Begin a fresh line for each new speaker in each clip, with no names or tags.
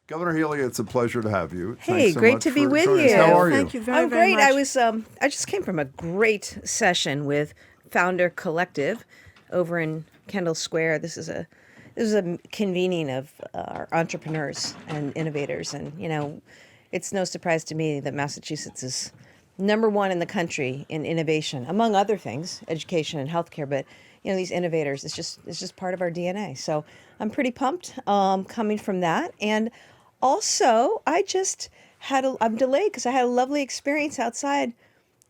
Governor Healey, it's a pleasure to have you.
Hey,
Thanks so
great
much
to be
for
with
joining us.
you.
How are you?
Thank you very,
I'm
very
great.
much.
I just came from a great session with Founder Collective over in Kendall Square. This is a convening of our entrepreneurs and innovators, and it's no surprise to me that Massachusetts is number one in the country in innovation, among other things, education and healthcare. But these innovators, it's just part of our DNA. So I'm pretty pumped coming from that, and also I'm delayed because I had a lovely experience outside.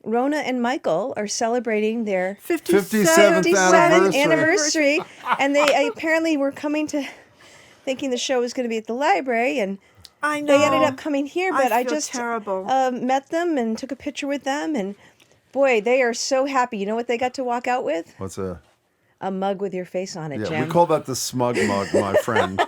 Rona and Michael are celebrating their
57th
57th
anniversary.
anniversary, and they apparently were coming to thinking the show was going to be at the library, and
I know.
they ended up coming here. But I
feel
just
terrible.
met them and took a picture with them, and boy, they are so happy. You know what they got to walk out with?
What's a...
A mug with your face on it,
Yeah,
Jim.
we call that the smug mug, my friend.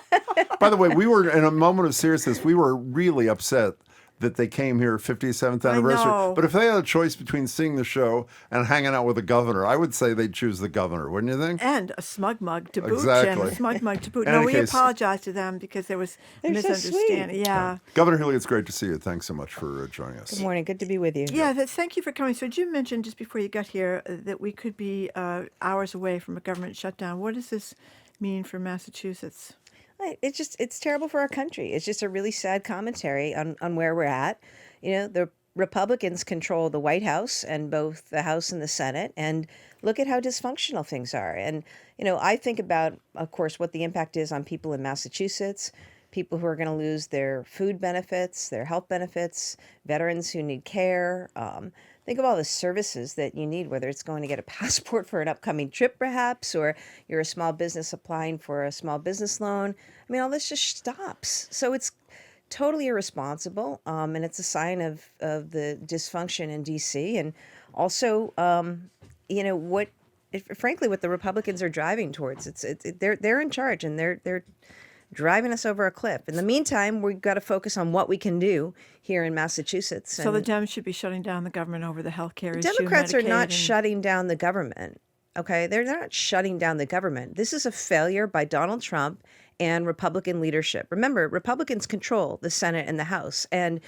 By the way, we were, in a moment of seriousness, we were really upset that they came here 57th anniversary.
know.
But if they had a choice between seeing the show and hanging out with the governor, I would say they'd choose the governor, wouldn't you think?
And a smug mug to boot,
Exactly.
Jim. A smug mug to boot.
In
No,
any
we
case-
apologize to them because there was a
They're so
misunderstanding.
sweet.
Yeah.
Governor Healey, it's great to see you. Thanks so much for joining us.
Good morning. Good to be with you.
Yeah, thank you for coming. So Jim mentioned just before you got here that we could be hours away from a government shutdown. What does this mean for Massachusetts?
It's terrible for our country. It's just a really sad commentary on where we're at. The Republicans control the White House and both the House and the Senate, and look at how dysfunctional things are. And I think about, of course, what the impact is on people in Massachusetts, people who are going to lose their food benefits, their health benefits, veterans who need care. Think of all the services that you need, whether it's going to get a passport for an upcoming trip, perhaps, or you're a small business applying for a small business loan. I mean, all this just stops. So it's totally irresponsible, and it's a sign of the dysfunction in D.C. and also, frankly, what the Republicans are driving towards. They're in charge, and they're driving us over a cliff. In the meantime, we've got to focus on what we can do here in Massachusetts.
So the
And
Dems should be shutting down the government over the health care issue.
Democrats are
Medicaid,
not
and-
shutting down the government. Okay, they're not shutting down the government. This is a failure by Donald Trump and Republican leadership. Remember, Republicans control the Senate and the House. And,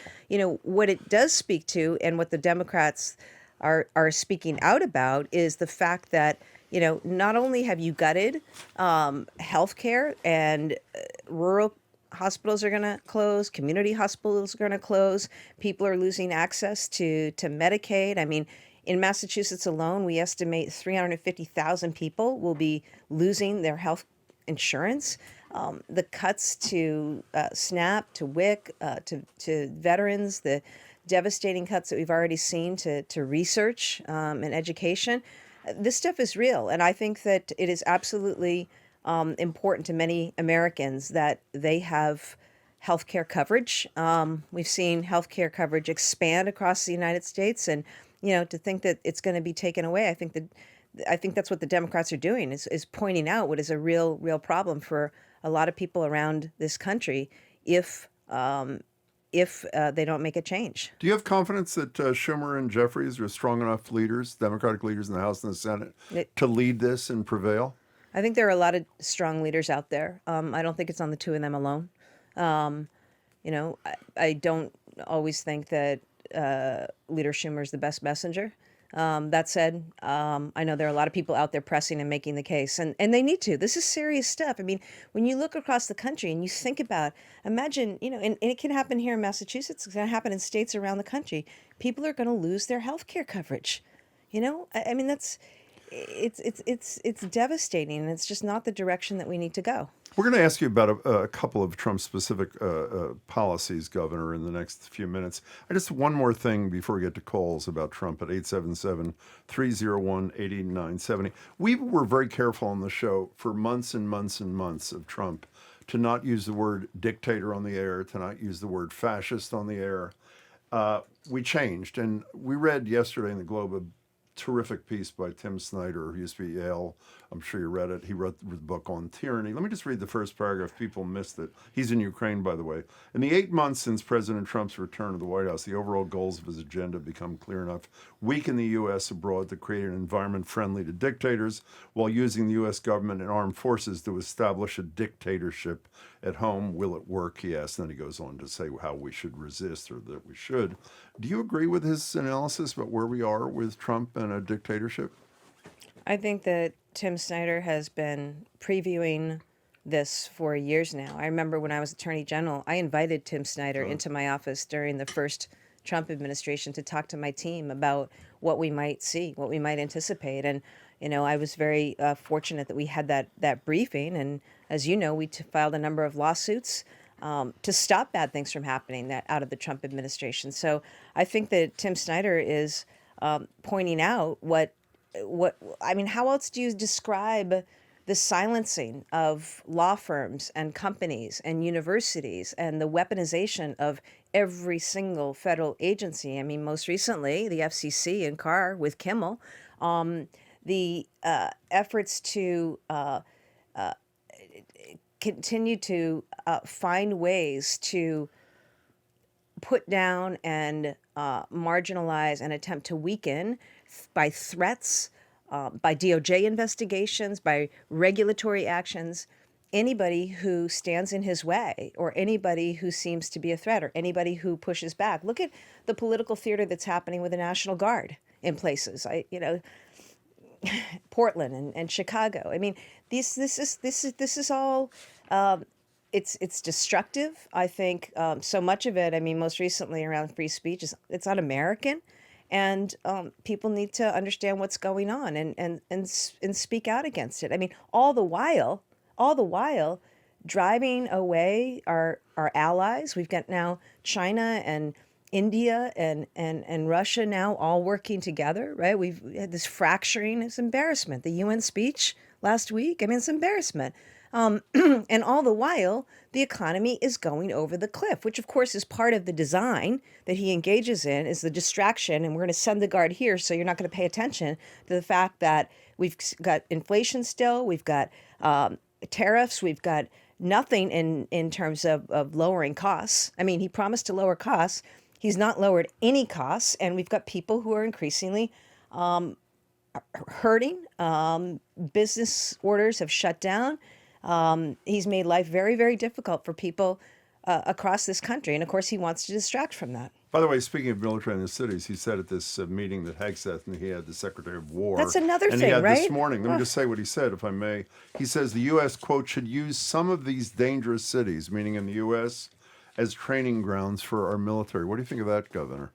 what it does speak to and what the Democrats are speaking out about is the fact that, not only have you gutted healthcare and rural hospitals are going to close, community hospitals are going to close, people are losing access to Medicaid. I mean, in Massachusetts alone, we estimate 350,000 people will be losing their health insurance. The cuts to SNAP, to WIC, to veterans, the devastating cuts that we've already seen to research and education. This stuff is real, and I think that it is absolutely important to many Americans that they have healthcare coverage. We've seen healthcare coverage expand across the United States, and to think that it's going to be taken away, I think that's what the Democrats are doing is pointing out what is a real problem for a lot of people around this country if they don't make a change.
Do you have confidence that Schumer and Jeffries are strong enough leaders, Democratic leaders in the House and the Senate, to lead this and prevail?
I think there are a lot of strong leaders out there. I don't think it's on the two of them alone. I don't always think that Leader Schumer is the best messenger. That said, I know there are a lot of people out there pressing and making the case, and they need to. This is serious stuff. I mean, when you look across the country and you think about, imagine, and it can happen here in Massachusetts, it's going to happen in states around the country. People are going to lose their health care coverage. I mean, it's devastating, and it's just not the direction that we need to go.
We're going to ask you about a couple of Trump-specific policies, Governor, in the next few minutes. Just one more thing before we get to calls about Trump at 877-301-8970. We were very careful on the show for months and months and months of Trump to not use the word dictator on the air, to not use the word fascist on the air. We changed, and we read yesterday in the Globe a terrific piece by Tim Snyder, who used to be Yale I'm sure you read it. He wrote the book on tyranny. Let me just read the first paragraph. People missed it. He's in Ukraine, by the way. In the 8 months since President Trump's return to the White House, the overall goals of his agenda have become clear enough. Weaken the U.S. abroad to create an environment friendly to dictators, while using the U.S. government and armed forces to establish a dictatorship at home. Will it work? He asked. Then he goes on to say how we should resist, or that we should. Do you agree with his analysis about where we are with Trump and a dictatorship?
I think that Tim Snyder has been previewing this for years now. I remember when I was Attorney General, I invited Tim Snyder into my office during the first Trump administration to talk to my team about what we might see, what we might anticipate. And, I was very fortunate that we had that briefing. And as you know, we filed a number of lawsuits to stop bad things from happening out of the Trump administration. So I think that Tim Snyder is pointing out how else do you describe the silencing of law firms and companies and universities and the weaponization of every single federal agency? I mean, most recently, the FCC in Carr with Kimmel, the efforts to continue to find ways to put down and marginalize and attempt to weaken by threats, by DOJ investigations, by regulatory actions, anybody who stands in his way or anybody who seems to be a threat or anybody who pushes back. Look at the political theater that's happening with the National Guard in places. Portland and Chicago. I mean, this is all. It's destructive. I think so much of it. I mean, most recently around free speech it's un-American, and people need to understand what's going on and speak out against it. I mean, all the while driving away our allies. We've got now China and India and Russia now all working together, right? We've had this fracturing. It's embarrassment. The UN speech last week, I mean, it's embarrassment. And all the while, the economy is going over the cliff, which of course is part of the design that he engages in, is the distraction. And we're going to send the guard here, so you're not going to pay attention to the fact that we've got inflation still, we've got tariffs, we've got nothing in terms of lowering costs. I mean, he promised to lower costs. He's not lowered any costs, and we've got people who are increasingly hurting. Business orders have shut down. He's made life very, very difficult for people across this country, and of course, he wants to distract from that.
By the way, speaking of military in the cities, he said at this meeting that Hegseth, and he had the Secretary of War.
That's another
and
thing,
he had
right?
This morning, let me just say what he said, if I may. He says the U.S., quote, should use some of these dangerous cities, meaning in the U.S., as training grounds for our military. What do you think of that, Governor?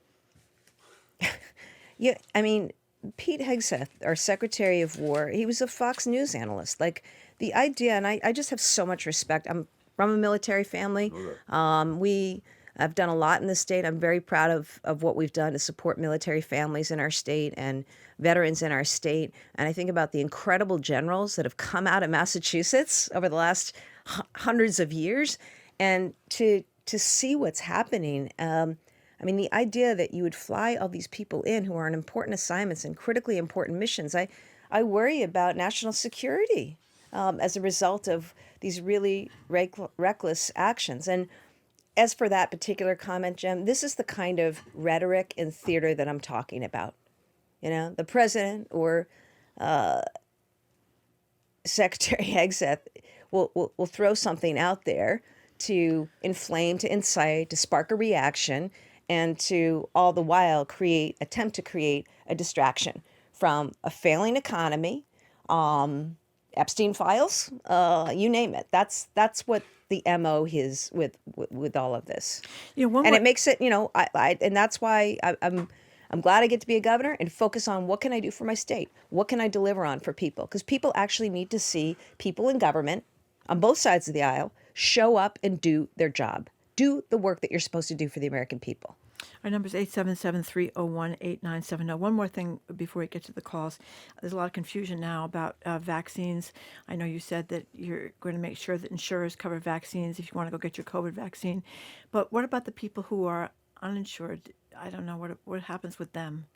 Yeah, I mean, Pete Hegseth, our Secretary of War, he was a Fox News analyst. Like, the idea, and I just have so much respect. I'm from a military family. We have done a lot in the state. I'm very proud of what we've done to support military families in our state and veterans in our state. And I think about the incredible generals that have come out of Massachusetts over the last hundreds of years. And to see what's happening, I mean, the idea that you would fly all these people in who are on important assignments and critically important missions, I worry about national security as a result of these really reckless actions. And as for that particular comment, Jim, this is the kind of rhetoric and theater that I'm talking about. You know, the president or Secretary Hegseth will throw something out there to inflame, to incite, to spark a reaction, and to all the while attempt to create a distraction from a failing economy, Epstein files, you name it. That's what the MO is with all of this. And it makes it, and that's why I'm glad I get to be a governor and focus on what can I do for my state? What can I deliver on for people? Because people actually need to see people in government on both sides of the aisle show up and do their job. Do the work that you're supposed to do for the American people.
Our number is 877-301-8970. One more thing before we get to the calls. There's a lot of confusion now about vaccines. I know you said that you're going to make sure that insurers cover vaccines if you want to go get your COVID vaccine. But what about the people who are uninsured? I don't know what happens with them.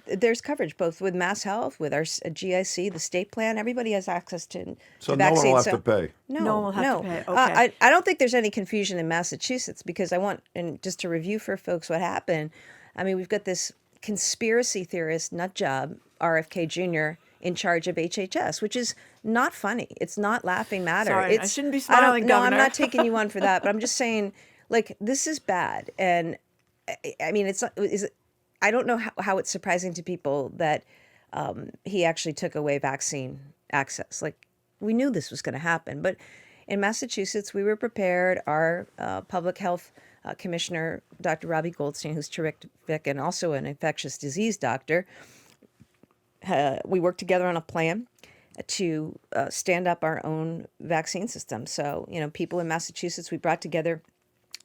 There's coverage both with Mass Health, with our GIC, the state plan. Everybody has access to
So no one will
vaccines.
have to pay.
No one will have to pay. Okay.
I don't think there's any confusion in Massachusetts because and just to review for folks what happened, I mean, we've got this conspiracy theorist nut job, RFK Jr., in charge of HHS, which is not funny. It's not laughing matter.
Sorry, I
It's,
shouldn't be
I don't,
smiling,
no, I'm
Governor.
not taking you on for that, but I'm just saying, like, this is bad. And I mean, I don't know how it's surprising to people that he actually took away vaccine access. Like, we knew this was going to happen. But in Massachusetts, we were prepared. Our public health commissioner, Dr. Robbie Goldstein, who's terrific and also an infectious disease doctor, we worked together on a plan to stand up our own vaccine system. So, people in Massachusetts, we brought together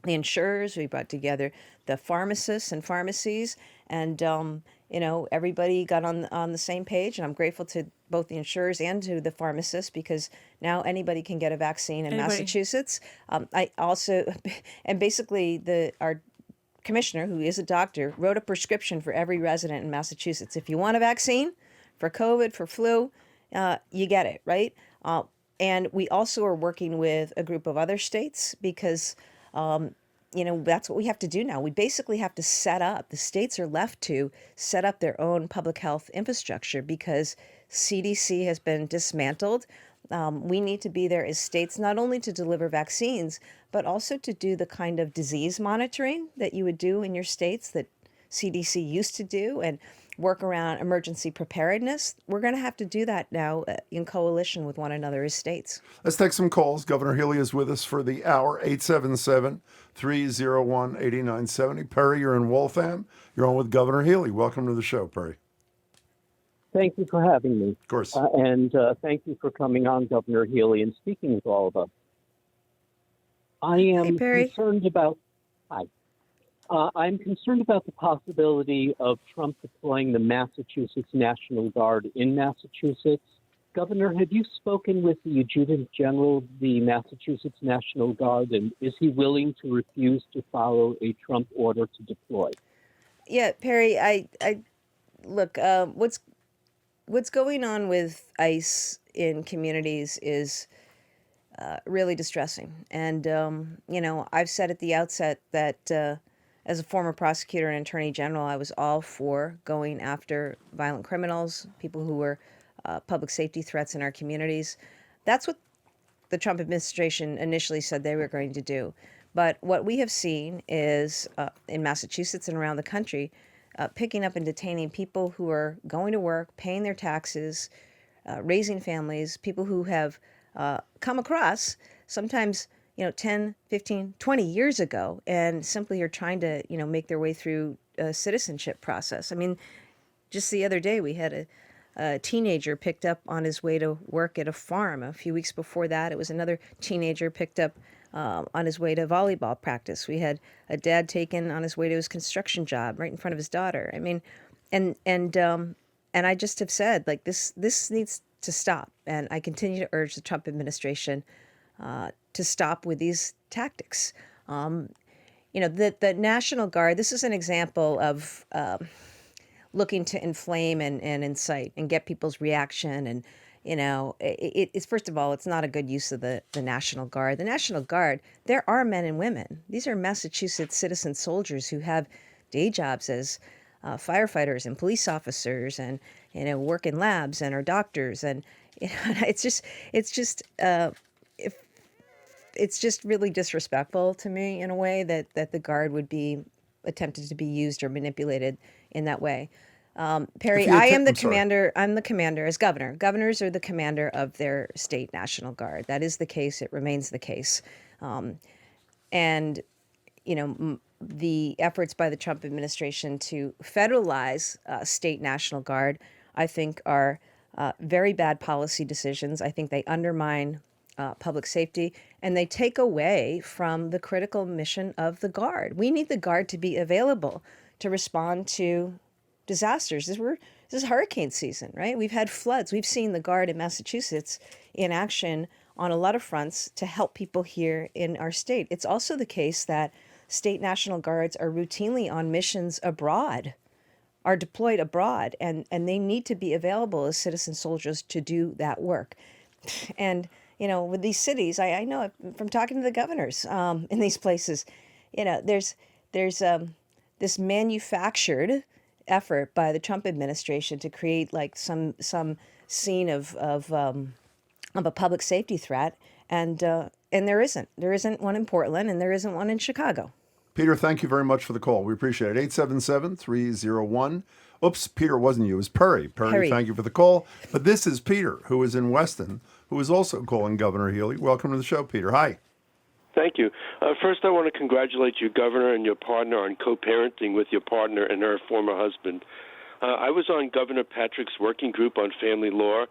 the insurers, we brought together the pharmacists and pharmacies, and everybody got on the same page. And I'm grateful to both the insurers and to the pharmacists because now anybody can get a vaccine in Massachusetts. I also, and basically our commissioner, who is a doctor, wrote a prescription for every resident in Massachusetts. If you want a vaccine for COVID, for flu, you get it, right? And we also are working with a group of other states because that's what we have to do now. We basically have to the states are left to set up their own public health infrastructure because CDC has been dismantled. We need to be there as states, not only to deliver vaccines, but also to do the kind of disease monitoring that you would do in your states that CDC used to do and work around emergency preparedness. We're going to have to do that now in coalition with one another as states.
Let's take some calls. Governor Healey is with us for the hour, 877-301-8970. Perry, you're in Waltham. You're on with Governor Healey. Welcome to the show, Perry.
Thank you for having me.
Of course.
And thank you for coming on, Governor Healey, and speaking with all of us. I am concerned about... Hi. I'm concerned about the possibility of Trump deploying the Massachusetts National Guard in Massachusetts. Governor, have you spoken with the Adjutant General of the Massachusetts National Guard, and is he willing to refuse to follow a Trump order to deploy?
Yeah, Perry, I look, what's going on with ICE in communities is really distressing. And, I've said at the outset that as a former prosecutor and attorney general, I was all for going after violent criminals, people who were public safety threats in our communities. That's what the Trump administration initially said they were going to do. But what we have seen is in Massachusetts and around the country, picking up and detaining people who are going to work, paying their taxes, raising families, people who have come across sometimes 10, 15, 20 years ago, and simply are trying to, make their way through a citizenship process. I mean, just the other day, we had a teenager picked up on his way to work at a farm. A few weeks before that, it was another teenager picked up on his way to volleyball practice. We had a dad taken on his way to his construction job right in front of his daughter. I mean, and I just have said, like, this needs to stop. And I continue to urge the Trump administration to stop with these tactics. The National Guard, this is an example of looking to inflame and incite and get people's reaction. And, it's first of all, it's not a good use of the National Guard. The National Guard, there are men and women. These are Massachusetts citizen soldiers who have day jobs as firefighters and police officers and, work in labs and are doctors. And it's just really disrespectful to me in a way that the Guard would be attempted to be used or manipulated in that way. Perry, I am the commander. I'm the commander as governor. Governors are the commander of their state National Guard. That is the case. It remains the case. And the efforts by the Trump administration to federalize state National Guard, I think, are very bad policy decisions. I think they undermine public safety, and they take away from the critical mission of the Guard. We need the Guard to be available to respond to disasters. This is hurricane season, right? We've had floods. We've seen the Guard in Massachusetts in action on a lot of fronts to help people here in our state. It's also the case that state National Guards are routinely on missions abroad. are deployed abroad, and they need to be available as citizen soldiers to do that work. And, with these cities, I know from talking to the governors in these places, there's this manufactured effort by the Trump administration to create like some scene of a public safety threat, and there isn't one in Portland, and there isn't one in Chicago.
Peter, thank you very much for the call. We appreciate it. 877-301. Oops, Peter, wasn't you. It was Perry. Perry, thank you for the call. But this is Peter, who is in Weston, who is also calling Governor Healey. Welcome to the show, Peter. Hi.
Thank you. First, I want to congratulate you, Governor, and your partner on co-parenting with your partner and her former husband. I was on Governor Patrick's working group on family law,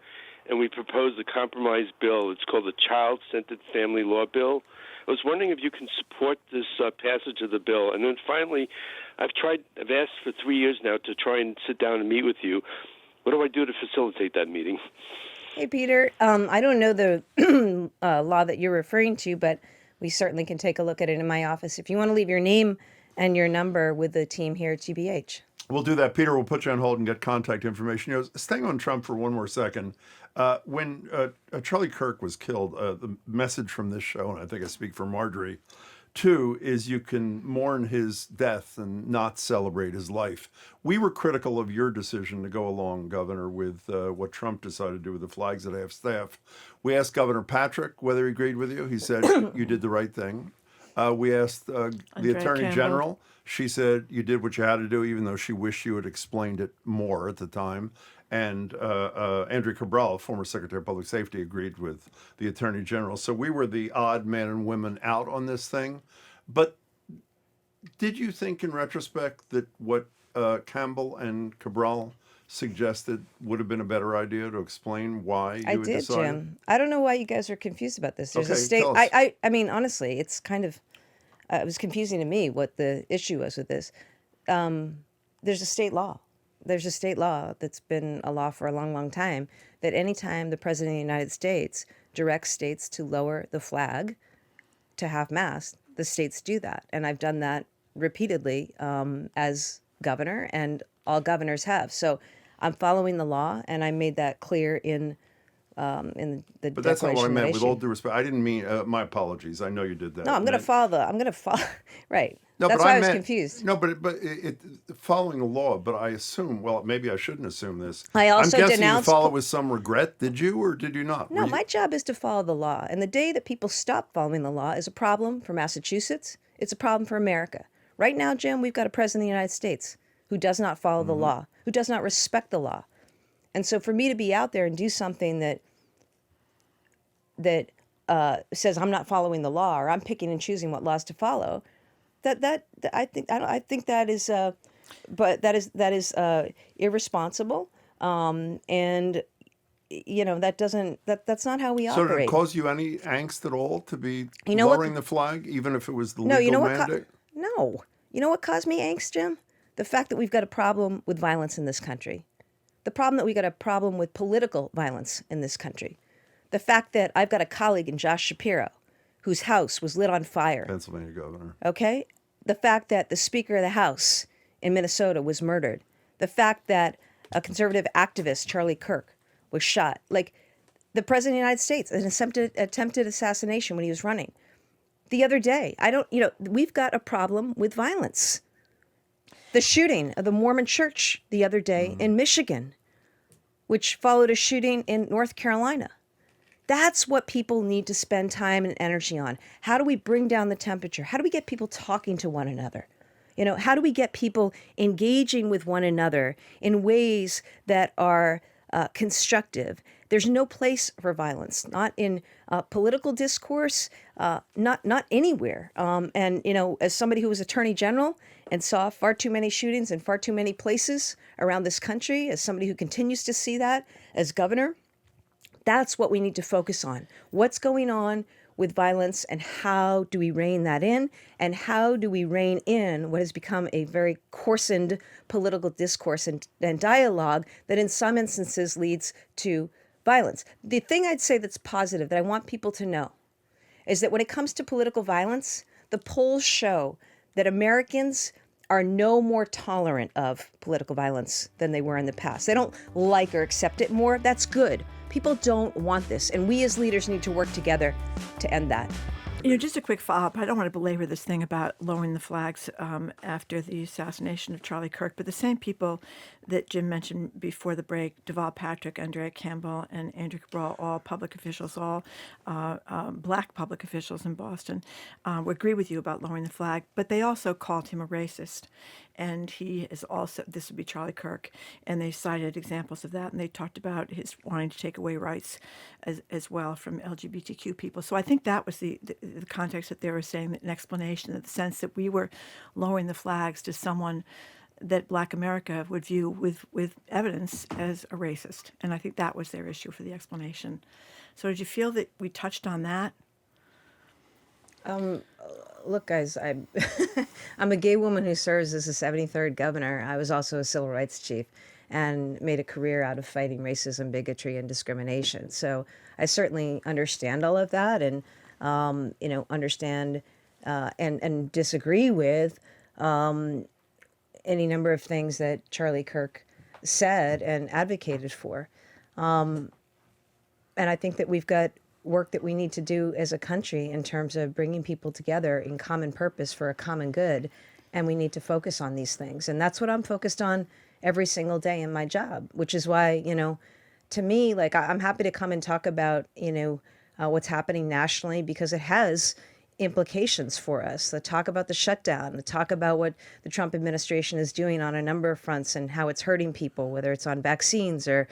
and we proposed a compromise bill. It's called the Child-Centered Family Law Bill. I was wondering if you can support this passage of the bill. And then finally, I've asked for 3 years now to try and sit down and meet with you. What do I do to facilitate that meeting?
Hey, Peter. I don't know the law that you're referring to, but we certainly can take a look at it in my office. If you want to leave your name and your number with the team here at GBH.
We'll do that. Peter, we'll put you on hold and get contact information. Staying on Trump for one more second. When Charlie Kirk was killed, the message from this show, and I think I speak for Marjorie, too, is you can mourn his death and not celebrate his life. We were critical of your decision to go along, Governor, with what Trump decided to do with the flags at half staff. We asked Governor Patrick whether he agreed with you. He said you did the right thing. We asked the Attorney
Campbell.
General. She said you did what you had to do, even though she wished you had explained it more at the time. And Andrew Cabral, former Secretary of Public Safety, agreed with the Attorney General. So we were the odd men and women out on this thing. But did you think in retrospect that what Campbell and Cabral suggested would have been a better idea to explain why you had decided?
Jim. I don't know why you guys are confused about this. There's a
Okay,
state.
tell us.
I mean, honestly, it's kind of. It was confusing to me what the issue was with this. There's a state law. There's a state law that's been a law for a long, long time that anytime the President of the United States directs states to lower the flag to half mast, the states do that. And I've done that repeatedly as governor, and all governors have. So I'm following the law, and I made that clear in the
But that's not what I
declaration
meant.
that
With all
issued.
due respect, I didn't mean. My apologies. I know you did that.
No, I'm going to follow. Right.
No,
That's
but
why I was
meant-
confused.
No, but following the law. But I assume. Well, maybe I shouldn't assume this.
I also
I'm guessing
denounced
you follow with some regret. Did you or did you not?
No,
Were you-
my job is to follow the law. And the day that people stop following the law is a problem for Massachusetts. It's a problem for America. Right now, Jim, we've got a president of the United States who does not follow the law, who does not respect the law. And so for me to be out there and do something that says I'm not following the law, or I'm picking and choosing what laws to follow, I think that is irresponsible, and that's not how we
So did
operate.
it cause you any angst at all to be
You know what-
lowering the flag, even if it was the
No,
legal
you know what?
mandate?
No, you know what caused me angst, Jim? The fact that we've got a problem with violence in this country. The problem that we got a problem with political violence in this country. The fact that I've got a colleague in Josh Shapiro, whose house was lit on fire.
Pennsylvania governor.
Okay? The fact that the Speaker of the House in Minnesota was murdered. The fact that a conservative activist, Charlie Kirk, was shot. Like the President of the United States, an attempted assassination when he was running. The other day, we've got a problem with violence. The shooting of the Mormon church the other day in Michigan, which followed a shooting in North Carolina. That's what people need to spend time and energy on. How do we bring down the temperature? How do we get people talking to one another? How do we get people engaging with one another in ways that are constructive? There's no place for violence, not in political discourse, not anywhere. And as somebody who was Attorney General and saw far too many shootings in far too many places around this country, as somebody who continues to see that as governor, that's what we need to focus on. What's going on with violence, and how do we rein that in? And how do we rein in what has become a very coarsened political discourse and dialogue that in some instances leads to violence? The thing I'd say that's positive that I want people to know is that when it comes to political violence, the polls show that Americans are no more tolerant of political violence than they were in the past. They don't like or accept it more. That's good. People don't want this, and we as leaders need to work together to end that.
Just a quick follow-up. I don't want to belabor this thing about lowering the flags after the assassination of Charlie Kirk, but the same people that Jim mentioned before the break, Deval Patrick, Andrea Campbell, and Andrew Cabral, all public officials, all black public officials in Boston, would agree with you about lowering the flag, but they also called him a racist. And he is also, this would be Charlie Kirk, and they cited examples of that, and they talked about his wanting to take away rights as well from LGBTQ people. So I think that was the context that they were saying, an explanation, in the sense that we were lowering the flags to someone that Black America would view with evidence as a racist. And I think that was their issue for the explanation. So did you feel that we touched on that?
Look, guys, I'm a gay woman who serves as the 73rd governor. I was also a civil rights chief and made a career out of fighting racism, bigotry, and discrimination. So I certainly understand all of that, and understand and disagree with any number of things that Charlie Kirk said and advocated for. And I think that we've got work that we need to do as a country in terms of bringing people together in common purpose for a common good. And we need to focus on these things. And that's what I'm focused on every single day in my job, which is why, to me, like, I'm happy to come and talk about, what's happening nationally, because it has implications for us. The talk about the shutdown, the talk about what the Trump administration is doing on a number of fronts and how it's hurting people, whether it's on vaccines or,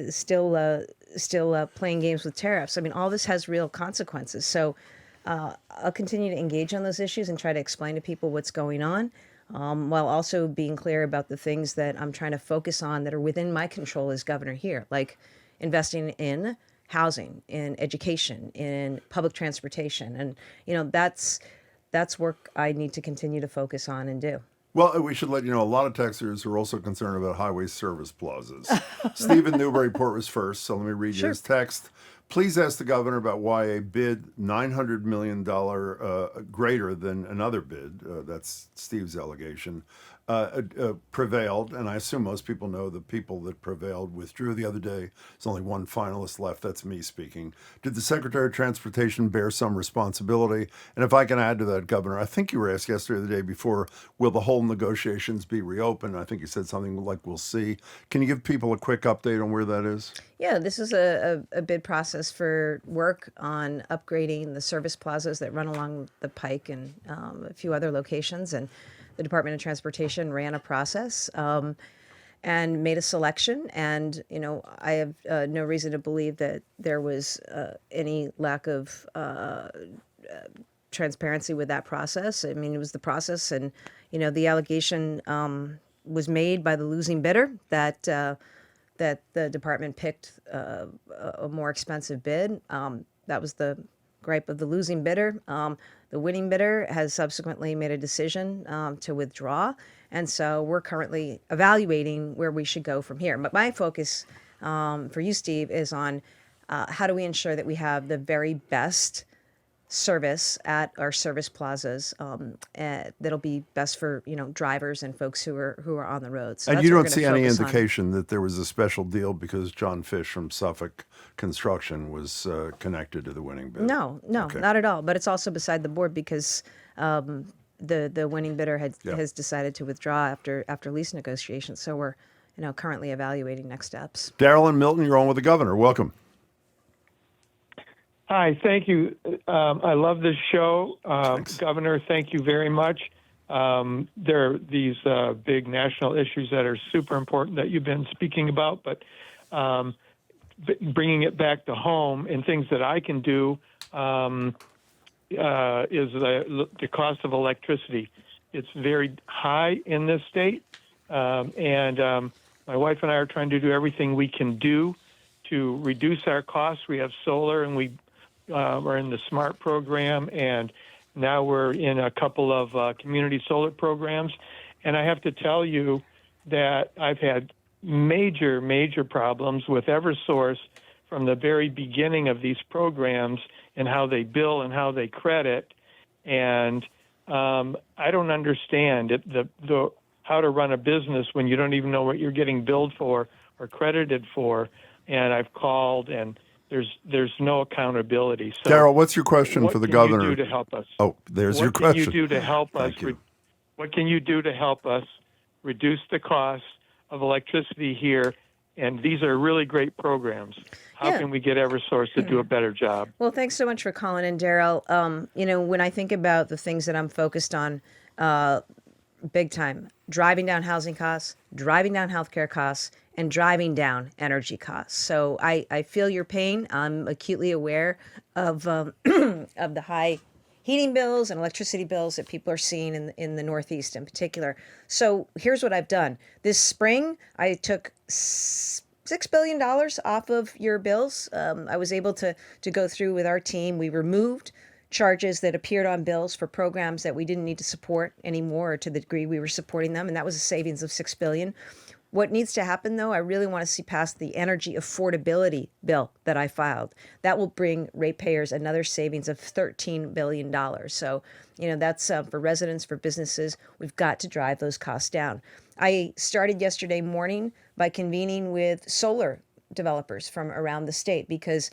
still playing games with tariffs. I mean, all this has real consequences. So I'll continue to engage on those issues and try to explain to people what's going on, while also being clear about the things that I'm trying to focus on that are within my control as governor here, like investing in housing, in education, in public transportation. And, that's work I need to continue to focus on and do.
Well, we should let you know, a lot of Texans are also concerned about highway service plazas. Stephen Newburyport was first, so let me read you his text. Please ask the governor about why a bid $900 million greater than another bid, that's Steve's allegation, prevailed. And I assume most people know the people that prevailed withdrew the other day. There's only one finalist left. That's me speaking. Did the Secretary of Transportation bear some responsibility? And if I can add to that, Governor, I think you were asked yesterday or the day before, will the whole negotiations be reopened? I think you said something like, we'll see. Can you give people a quick update on where that is?
Yeah, this is a bid process for work on upgrading the service plazas that run along the Pike and a few other locations. And the Department of Transportation ran a process and made a selection. And, I have no reason to believe that there was any lack of transparency with that process. I mean, it was the process. And, the allegation was made by the losing bidder that the department picked a more expensive bid. That was the gripe of the losing bidder. The winning bidder has subsequently made a decision to withdraw. And so we're currently evaluating where we should go from here. But my focus for you, Steve, is on how do we ensure that we have the very best service at our service plazas that'll be best for drivers and folks who are on the road. So
and you don't see any indication that there was a special deal because John Fish from Suffolk Construction was connected to the winning bid?
No, okay. Not at all. But it's also beside the board because the winning bidder has decided to withdraw after lease negotiations. So we're currently evaluating next steps.
Darrell and Milton, you're on with the governor. Welcome.
Hi, thank you. I love this show. Governor, thank you very much. There are these big national issues that are super important that you've been speaking about, but bringing it back to home and things that I can do is the cost of electricity. It's very high in this state, and my wife and I are trying to do everything we can do to reduce our costs. We have solar, and we're in the SMART program, and now we're in a couple of community solar programs. And I have to tell you that I've had major problems with Eversource from the very beginning of these programs and how they bill and how they credit. And I don't understand how to run a business when you don't even know what you're getting billed for or credited for. And I've called, and there's no accountability. So,
Daryl, what's your question for the governor?
What can you do to help us?
Oh, there's your question.
What can you do to help us?
Thank you.
What can you do to help us reduce the cost of electricity here? And these are really great programs. How can we get Eversource to do a better job?
Well, thanks so much for calling in, Daryl. When I think about the things that I'm focused on, big time, driving down housing costs, driving down healthcare costs, and driving down energy costs. So I feel your pain. I'm acutely aware of of the high heating bills and electricity bills that people are seeing in the Northeast in particular. So here's what I've done. This spring, I took $6 billion off of your bills. I was able to go through with our team. We removed charges that appeared on bills for programs that we didn't need to support anymore, or to the degree we were supporting them, and that was a savings of $6 billion. What needs to happen, though, I really want to see past the energy affordability bill that I filed. That will bring ratepayers another savings of $13 billion. So, that's for residents, for businesses. We've got to drive those costs down. I started yesterday morning by convening with solar developers from around the state because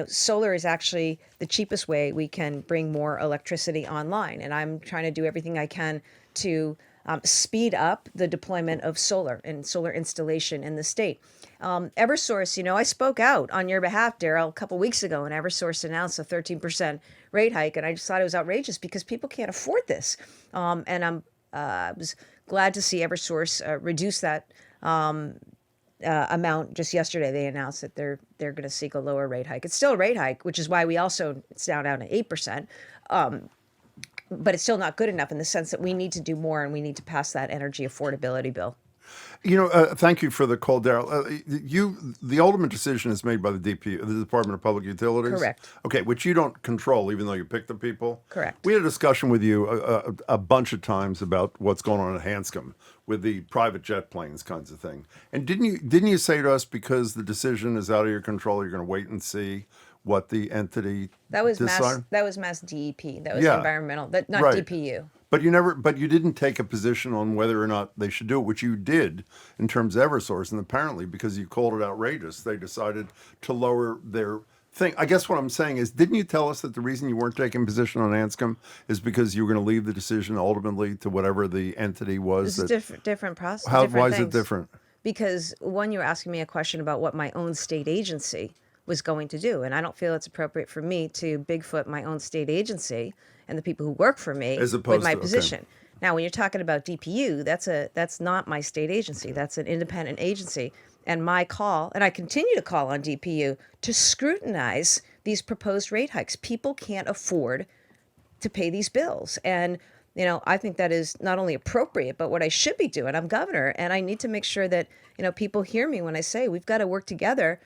solar is actually the cheapest way we can bring more electricity online. And I'm trying to do everything I can to speed up the deployment of solar and solar installation in the state. Eversource, I spoke out on your behalf, Daryl, a couple weeks ago, and Eversource announced a 13% rate hike, and I just thought it was outrageous because people can't afford this. And I was glad to see Eversource reduce that amount just yesterday. They announced that they're going to seek a lower rate hike. It's still a rate hike, which is why it's down to 8%. But it's still not good enough in the sense that we need to do more and we need to pass that energy affordability bill.
Thank you for the call, Daryl. The ultimate decision is made by the DPU, the Department of Public Utilities?
Correct.
Okay, which you don't control, even though you pick the people?
Correct.
We had a discussion with you a bunch of times about what's going on at Hanscom with the private jet planes kinds of thing. And didn't you say to us, because the decision is out of your control, you're going to wait and see what the entity decide?
That was Mass DEP. That was
Yeah.
environmental. Not
Right.
DPU.
But you didn't take a position on whether or not they should do it, which you did in terms of Eversource. And apparently, because you called it outrageous, they decided to lower their thing. I guess what I'm saying is, didn't you tell us that the reason you weren't taking position on Anscombe is because you were going to leave the decision ultimately to whatever the entity was?
It's a different process.
Why is it different?
Because one, you were asking me a question about what my own state agency was going to do, and I don't feel it's appropriate for me to Bigfoot my own state agency and the people who work for me with my position. Now, when you're talking about DPU, that's not my state agency. That's an independent agency. And my call, and I continue to call on DPU to scrutinize these proposed rate hikes. People can't afford to pay these bills. And, I think that is not only appropriate, but what I should be doing. I'm governor, and I need to make sure that, people hear me when I say we've got to work together.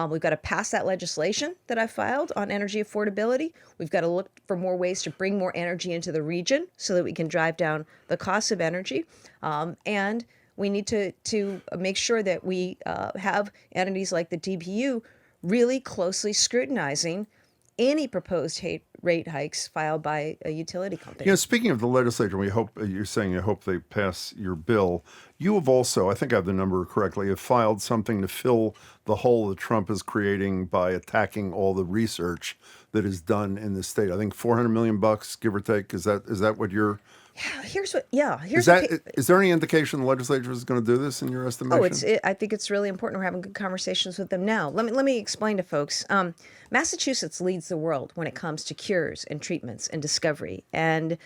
We've got to pass that legislation that I filed on energy affordability. We've got to look for more ways to bring more energy into the region so that we can drive down the cost of energy. And we need to make sure that we have entities like the DPU really closely scrutinizing any proposed rate hikes filed by a utility company.
Speaking of the legislature, you're saying you hope they pass your bill. You have also, I think I have the number correctly, have filed something to fill the hole that Trump is creating by attacking all the research that is done in the state. I think $400 million, give or take. Is that what you're?
Is
there any indication the legislature is going to do this in your estimation?
I think it's really important. We're having good conversations with them now. Let me explain to folks. Massachusetts leads the world when it comes to cures and treatments and discovery. And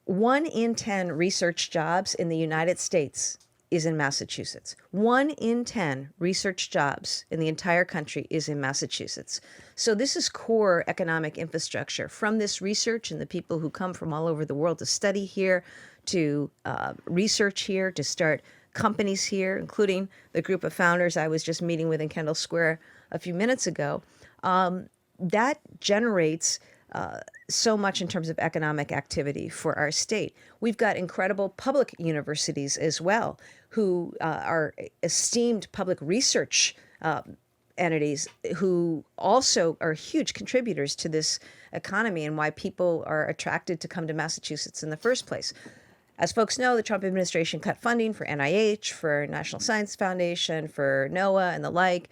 1 in 10 research jobs in the United States is in Massachusetts. 1 in 10 research jobs in the entire country is in Massachusetts. So this is core economic infrastructure. From this research and the people who come from all over the world to study here, to research here, to start companies here, including the group of founders I was just meeting with in Kendall Square a few minutes ago, that generates so much in terms of economic activity for our state. We've got incredible public universities as well, who are esteemed public research entities who also are huge contributors to this economy and why people are attracted to come to Massachusetts in the first place. As folks know, the Trump administration cut funding for NIH, for National Science Foundation, for NOAA and the like,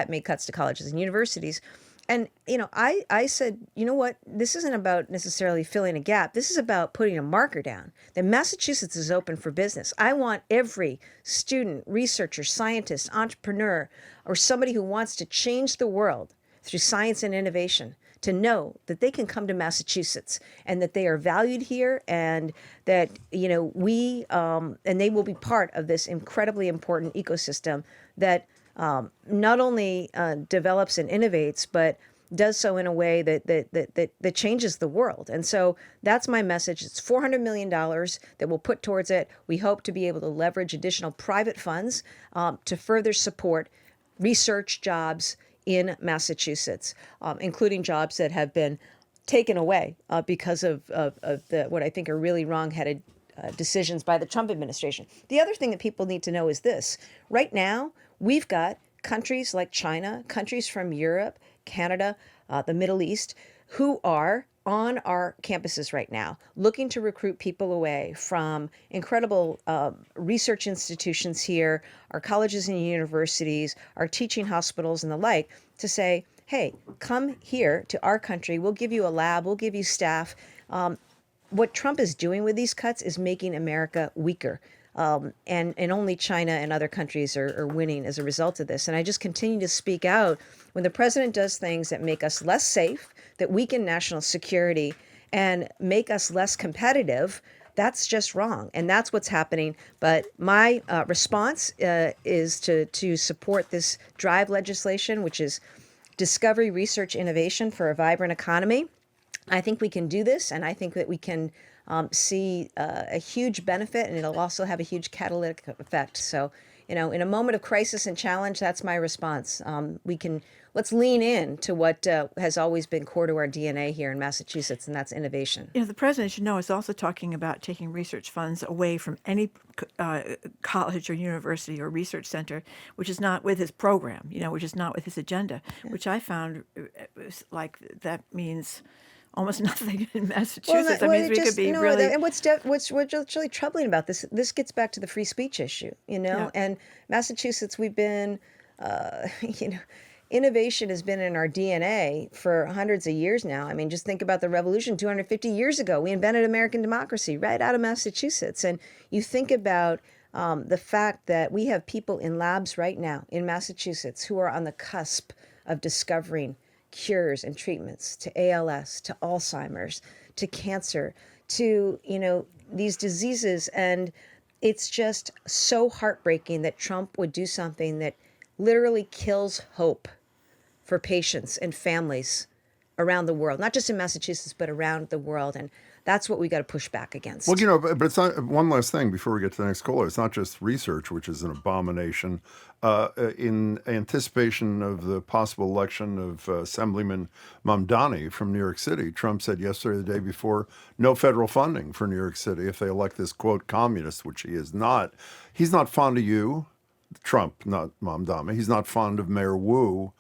made cuts to colleges and universities. And, I said, you know what? This isn't about necessarily filling a gap. This is about putting a marker down that Massachusetts is open for business. I want every student, researcher, scientist, entrepreneur, or somebody who wants to change the world through science and innovation to know that they can come to Massachusetts and that they are valued here and that, and they will be part of this incredibly important ecosystem that not only develops and innovates, but does so in a way that changes the world. And so that's my message. It's $400 million that we'll put towards it. We hope to be able to leverage additional private funds to further support research jobs in Massachusetts, including jobs that have been taken away because of the what I think are really wrong-headed decisions by the Trump administration. The other thing that people need to know is this. Right now, we've got countries like China, countries from Europe, Canada, the Middle East, who are on our campuses right now, looking to recruit people away from incredible research institutions here, our colleges and universities, our teaching hospitals and the like, to say, hey, come here to our country. We'll give you a lab. We'll give you staff. What Trump is doing with these cuts is making America weaker. And only China and other countries are winning as a result of this. And I just continue to speak out when the president does things that make us less safe, that weaken national security, and make us less competitive. That's just wrong. And that's what's happening. But my response is to support this DRIVE legislation, which is discovery, research, innovation for a vibrant economy. I think we can do this, and I think that we can see a huge benefit, and it'll also have a huge catalytic effect. So, in a moment of crisis and challenge, that's my response. Let's lean in to what has always been core to our DNA here in Massachusetts, and that's innovation.
The president, as you know, is also talking about taking research funds away from any college or university or research center, which is not with his program, which is not with his agenda, which I found like that means almost nothing in Massachusetts. We could be really.
And what's really troubling about this gets back to the free speech issue,
Yeah.
And Massachusetts, we've been, innovation has been in our DNA for hundreds of years now. I mean, just think about the revolution 250 years ago. We invented American democracy right out of Massachusetts. And you think about the fact that we have people in labs right now in Massachusetts who are on the cusp of discovering cures and treatments to ALS, to Alzheimer's, to cancer, to, these diseases. And it's just so heartbreaking that Trump would do something that literally kills hope for patients and families around the world, not just in Massachusetts, but around the world. And that's what we got to push back against.
Well, but it's not one last thing before we get to the next caller. It's not just research, which is an abomination. In anticipation of the possible election of Assemblyman Mamdani from New York City, Trump said yesterday, the day before, no federal funding for New York City if they elect this, quote, communist, which he is not. He's not fond of you, Trump, not Mamdani. He's not fond of Mayor Wu.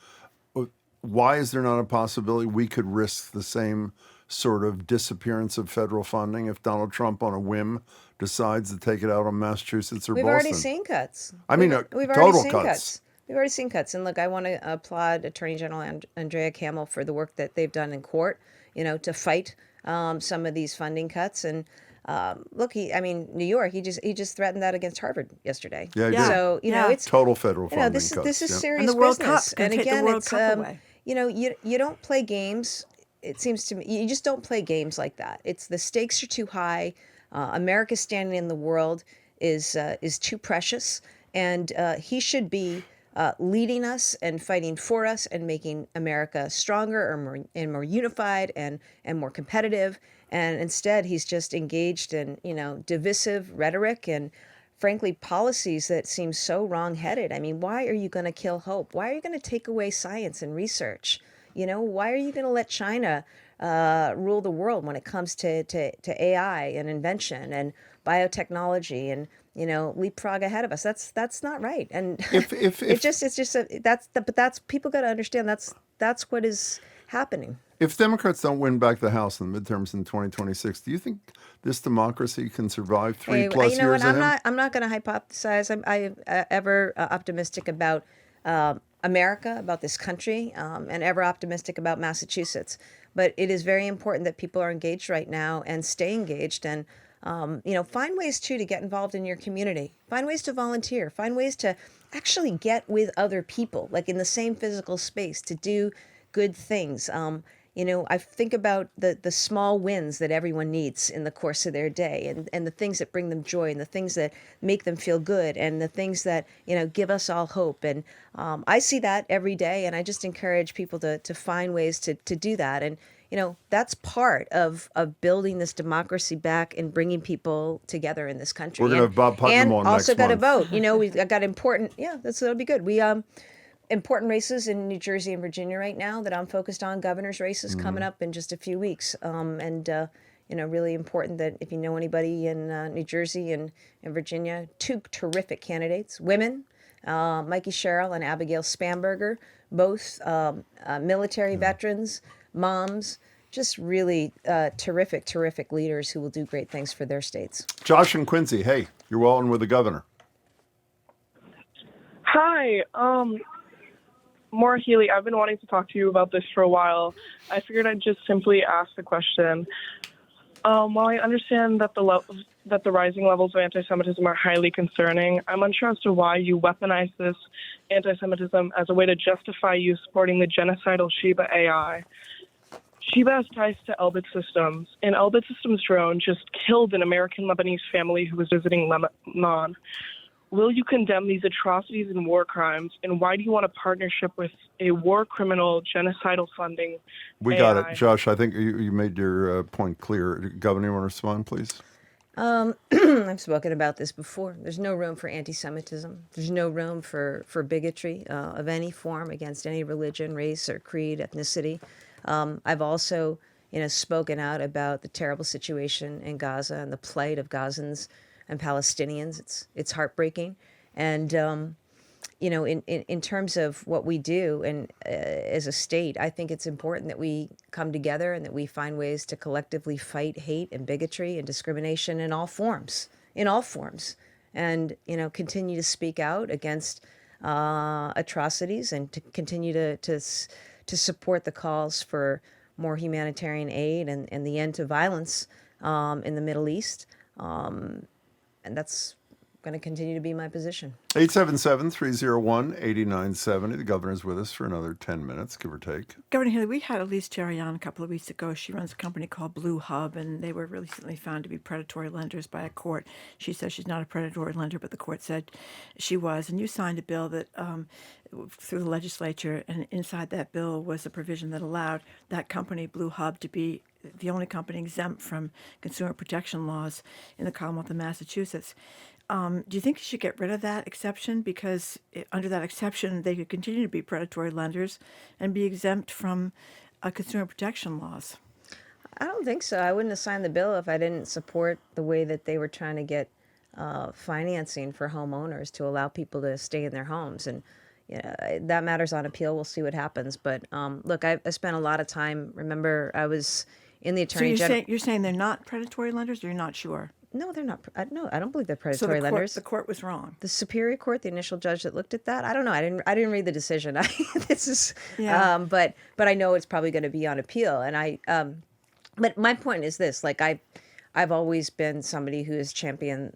Why is there not a possibility we could risk the same sort of disappearance of federal funding if Donald Trump on a whim decides to take it out on Massachusetts or
We've
Boston?
already seen cuts.
We've
already
total
seen
cuts.
We've already seen cuts. And look, I want to applaud Attorney General Andrea Campbell for the work that they've done in court, to fight some of these funding cuts. And look, New York, he just threatened that against Harvard yesterday.
Yeah, he
Yeah.
did.
So,
Yeah.
it's
Total federal funding
this
cuts.
is
yeah.
serious
And the World
business.
Cup, gonna
And
take the
again,
World
it's
Cup away.
you don't play games. It seems to me you just don't play games like that. It's the stakes are too high. America's standing in the world is too precious, and he should be leading us and fighting for us and making America stronger or more unified and more competitive. And instead, he's just engaged in divisive rhetoric and, frankly, policies that seem so wrong-headed. I mean, why are you going to kill hope? Why are you going to take away science and research? Why are you going to let China rule the world when it comes to AI and invention and biotechnology and leapfrog ahead of us. That's not right. And but that's people got to understand that's what is happening.
If Democrats don't win back the House in the midterms in 2026, do you think this democracy can survive three plus years
what?
ahead?
I'm not going to hypothesize. I'm ever optimistic about America, about this country, and ever optimistic about Massachusetts. But it is very important that people are engaged right now and stay engaged and find ways too to get involved in your community. Find ways to volunteer. Find ways to actually get with other people, like in the same physical space, to do good things. I think about the small wins that everyone needs in the course of their day and the things that bring them joy and the things that make them feel good and the things that, give us all hope. And I see that every day, and I just encourage people to find ways to do that. And, that's part of building this democracy back and bringing people together in this country.
We're going to have Bob Putnam on next
also got to
month.
vote. We've got important, that'll be good. We important races in New Jersey and Virginia right now that I'm focused on. Governor's races coming up in just a few weeks. Really important that if you know anybody in New Jersey and Virginia, two terrific candidates, women, Mikey Sherrill and Abigail Spamberger, both military veterans, moms, just really terrific leaders who will do great things for their states.
Josh and Quincy, hey, you're well on with the governor.
Hi, Maura Healey. I've been wanting to talk to you about this for a while. I figured I'd just simply ask the question. While I understand that the rising levels of anti-Semitism are highly concerning, I'm unsure as to why you weaponize this anti-Semitism as a way to justify you supporting the genocidal Sheba AI. Sheba has ties to Elbit Systems. An Elbit Systems drone just killed an American Lebanese family who was visiting Lebanon. Will you condemn these atrocities and war crimes? And why do you want a partnership with a war criminal genocidal funding?
We
AI?
got it. Josh, I think you made your point clear. Governor, you want to respond, please?
I've spoken about this before. There's no room for anti-Semitism. There's no room for bigotry of any form against any religion, race, or creed, ethnicity. I've also, spoken out about the terrible situation in Gaza and the plight of Gazans and Palestinians. It's heartbreaking. And, in terms of what we do and as a state, I think it's important that we come together and that we find ways to collectively fight hate and bigotry and discrimination in all forms, and, continue to speak out against atrocities and to continue to support the calls for more humanitarian aid and the end to violence in the Middle East. And that's going to continue to be my position.
877-301-8970. The governor's with us for another 10 minutes, give or take.
Governor Healey, we had Elise Cherry on a couple of weeks ago. She runs a company called BlueHub, and they were recently found to be predatory lenders by a court. She says she's not a predatory lender, but the court said she was. And you signed a bill that through the legislature, and inside that bill was a provision that allowed that company, BlueHub, to be the only company exempt from consumer protection laws in the Commonwealth of Massachusetts. Do you think you should get rid of that exception? Because under that exception, they could continue to be predatory lenders and be exempt from consumer protection laws.
I don't think so. I wouldn't have signed the bill if I didn't support the way that they were trying to get financing for homeowners to allow people to stay in their homes. And that matters on appeal. We'll see what happens. But look, I spent a lot of time. Remember, I was in the Attorney General.
So you're saying they're not predatory lenders, or you're not sure?
No, they're not. No, I don't believe they're predatory lenders.
The court was wrong.
The Superior Court, the initial judge that looked at that, I don't know. I didn't read the decision. This is, but I know it's probably going to be on appeal. And but my point is this: like I've always been somebody who has championed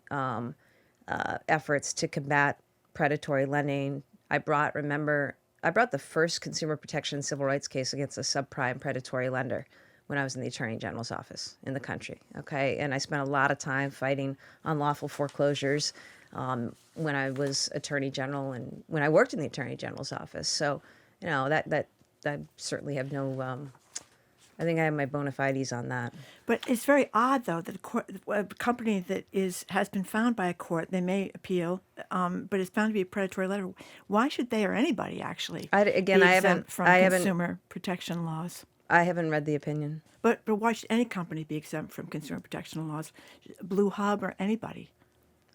efforts to combat predatory lending. I brought the first consumer protection civil rights case against a subprime predatory lender when I was in the Attorney General's office in the country, okay? And I spent a lot of time fighting unlawful foreclosures when I was Attorney General and when I worked in the Attorney General's office. So, that I certainly have no, I think I have my bona fides on that.
But it's very odd, though, that a company that has been found by a court, they may appeal, but it's found to be a predatory lender. Why should they or anybody actually be exempt from consumer protection laws?
I haven't read the opinion.
But why should any company be exempt from consumer protection laws? BlueHub or anybody?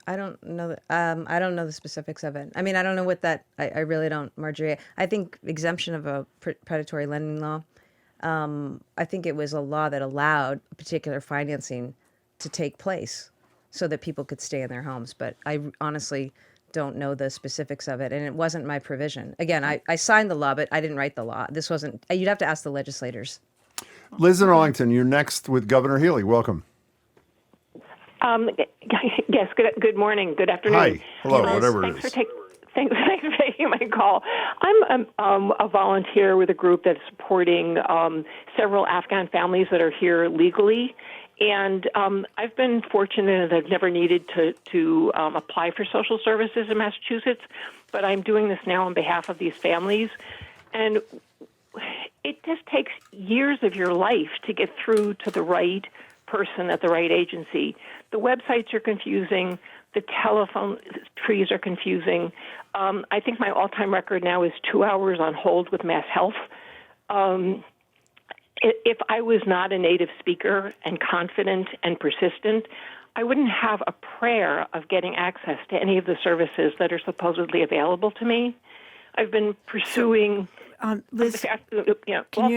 I don't know I don't know the specifics of it. I mean, I don't know what that. I really don't, Marjorie. I think exemption of a predatory lending law. I think it was a law that allowed particular financing to take place, so that people could stay in their homes. But I honestly don't know the specifics of it, and it wasn't my provision. Again, I signed the law, but I didn't write the law. This wasn't. You'd have to ask the legislators.
Liz in Arlington, you're next with Governor Healey. Welcome.
Yes. Good morning. Good afternoon.
Hi. Hello. Whatever it is.
Thanks for taking my call. I'm a volunteer with a group that's supporting several Afghan families that are here legally. And I've been fortunate that I've never needed to apply for social services in Massachusetts, but I'm doing this now on behalf of these families. And it just takes years of your life to get through to the right person at the right agency. The websites are confusing. The telephone trees are confusing. I think my all-time record now is 2 hours on hold with Mass Health. If I was not a native speaker and confident and persistent, I wouldn't have a prayer of getting access to any of the services that are supposedly available to me. I've been pursuing
Liz,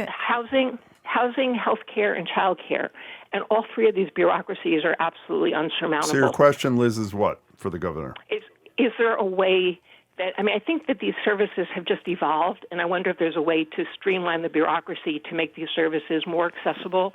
housing, healthcare, and childcare, and all three of these bureaucracies are absolutely unsurmountable.
So your question, Liz, is what for the governor?
Is there a way that, I think that these services have just evolved, and I wonder if there's a way to streamline the bureaucracy to make these services more accessible.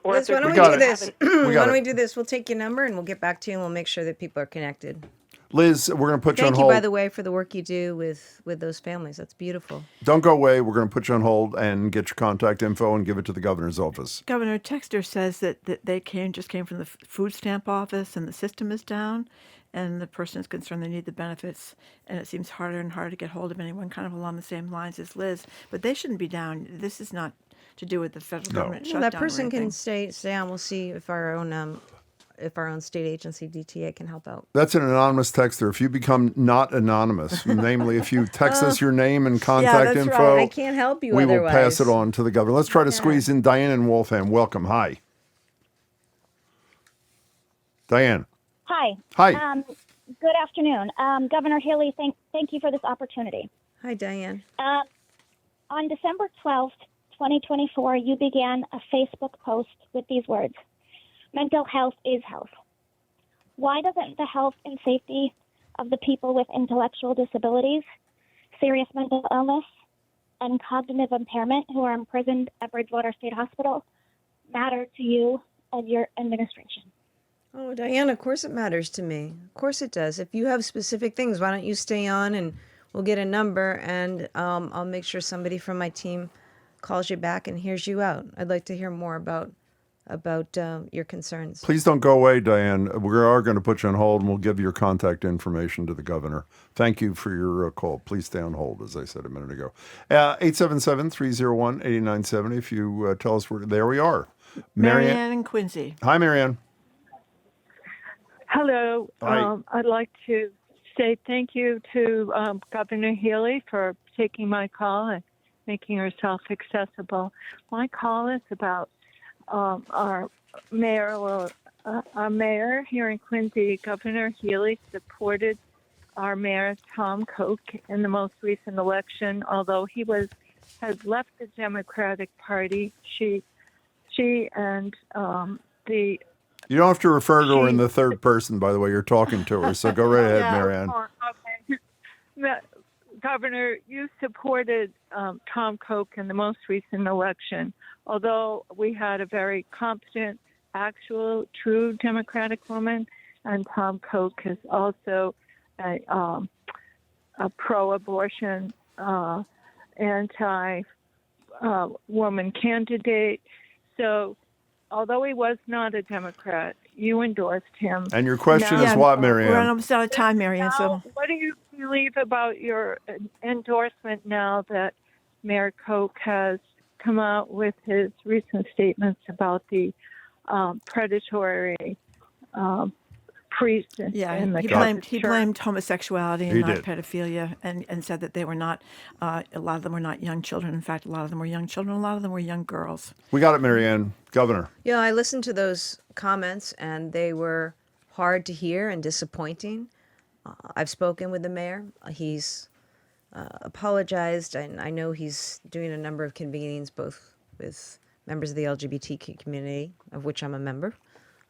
Liz, why don't we do this? Why don't we do this? We'll take your number and we'll get back to you, and we'll make sure that people are connected.
Liz, we're going to put you on hold.
Thank you, by the way, for the work you do with those families. That's beautiful.
Don't go away. We're going to put you on hold and get your contact info and give it to the governor's office.
Governor Texter says that they just came from the food stamp office and the system is down, and the person is concerned they need the benefits, and it seems harder and harder to get hold of anyone kind of along the same lines as Liz. But they shouldn't be down. This is not to do with the federal government shutdown.
That person can stay on. We'll see if our own state agency DTA can help out.
That's an anonymous texter. If you become not anonymous, namely if you text us your name and contact info,
right. I can't help you.
We
otherwise.
will pass it on to the governor. Let's try to squeeze in Diane in Waltham. Welcome. Hi. Diane.
Hi.
Hi.
Good afternoon. Governor Healey, thank you for this opportunity.
Hi, Diane.
On December 12th, 2024, you began a Facebook post with these words: mental health is health. Why doesn't the health and safety of the people with intellectual disabilities, serious mental illness, and cognitive impairment who are imprisoned at Bridgewater State Hospital matter to you and your administration?
Oh, Diane, of course it matters to me. Of course it does. If you have specific things, why don't you stay on and we'll get a number, and I'll make sure somebody from my team calls you back and hears you out. I'd like to hear more about your concerns.
Please don't go away, Diane. We are going to put you on hold, and we'll give your contact information to the governor. Thank you for your call. Please stay on hold, as I said a minute ago. 877-301-8970. If you tell us where, there we are.
Marianne and Quincy.
Hi, Marianne.
Hello.
Hi.
I'd like to say thank you to Governor Healey for taking my call and making herself accessible. My call is about our mayor here in Quincy. Governor Healey supported our mayor Tom Koch in the most recent election. Although he has left the Democratic Party, she and the
You don't have to refer to her in the third person, by the way. You're talking to her, so go right ahead, Marianne.
Okay. Governor, you supported Tom Koch in the most recent election. Although we had a very competent, actual, true Democratic woman, and Tom Koch is also a pro-abortion, anti-woman candidate. So, although he was not a Democrat, you endorsed him.
And your question is what, Marianne?
We're almost out of time, Marianne. So,
what do you believe about your endorsement now that Mayor Koch has come out with his recent statements about the predatory priests
Yeah,
in the
he
Catholic
blamed
Church.
homosexuality and
He
not
did.
pedophilia, and said that they were not. A lot of them were not young children. In fact, a lot of them were young children. A lot of them were young girls.
We got it, Marianne. Governor.
Yeah, I listened to those comments, and they were hard to hear and disappointing. I've spoken with the mayor. He's apologized, and I know he's doing a number of convenings, both with members of the LGBTQ community, of which I'm a member,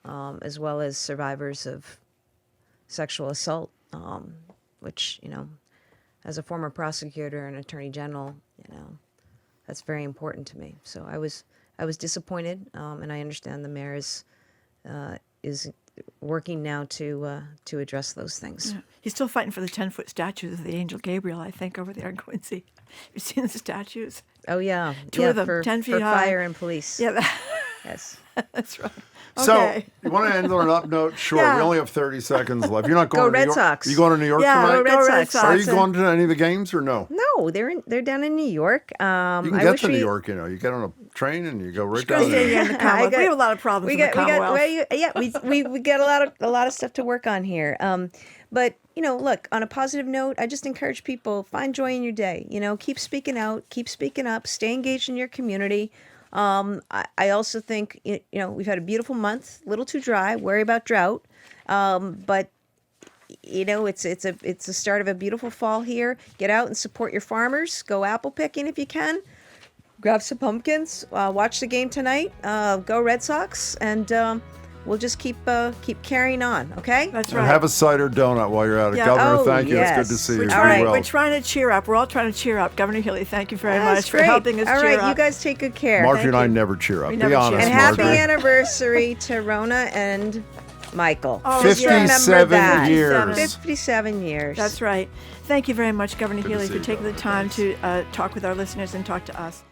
as well as survivors of sexual assault, which, as a former prosecutor and attorney general, that's very important to me. So I was disappointed, and I understand the mayor is working now to address those things.
Yeah. He's still fighting for the 10-foot statues of the angel Gabriel, I think, over there in Quincy. You've seen the statues?
Oh yeah,
Two
yeah,
of them,
for,
10 feet
for
high.
fire and police.
Yeah,
Yes.
that's right.
So,
Okay.
you want to end on an up note? Sure.
Yeah.
We only have 30 seconds left. You're not going
Go
to New
Red
York?
Sox.
You going to New York
Yeah,
tonight?
Red Sox.
Sox.
Are you going to any of the games or no?
No, they're down in New York.
You can
I
get
wish
to New
we-
York, You get on a train and you go right
Just gonna
down
stay here
there.
in the Commonwealth.
got-
We have a lot of problems in the Commonwealth.
we got a lot of stuff to work on here. But look, on a positive note, I just encourage people, find joy in your day. Keep speaking out, keep speaking up, stay engaged in your community. I also think we've had a beautiful month, a little too dry. Worry about drought, but it's the start of a beautiful fall here. Get out and support your farmers. Go apple picking if you can. Grab some pumpkins. Watch the game tonight. Go Red Sox, and we'll just keep carrying on. Okay.
That's
And
right.
have a cider donut while you're at it.
Yeah.
Governor,
Oh,
thank you.
yes.
It's good to see you.
We're
Be
trying,
well.
we're trying to cheer up. We're all trying to cheer up. Governor Healey, thank you very
That's
much for
great.
helping us
All
cheer
right,
up.
you guys take good care.
Marjorie and I
you.
never cheer up.
We
Be
never cheer
honest,
up.
And happy
Marjorie.
anniversary to Rona and Michael.
Oh,
Just
yeah.
remember
57
that.
years.
57 years.
That's right. Thank you very much, Governor
Good to
Healey,
see
for
you,
taking the
Governor.
time
Thanks.
to talk with our listeners and talk to us.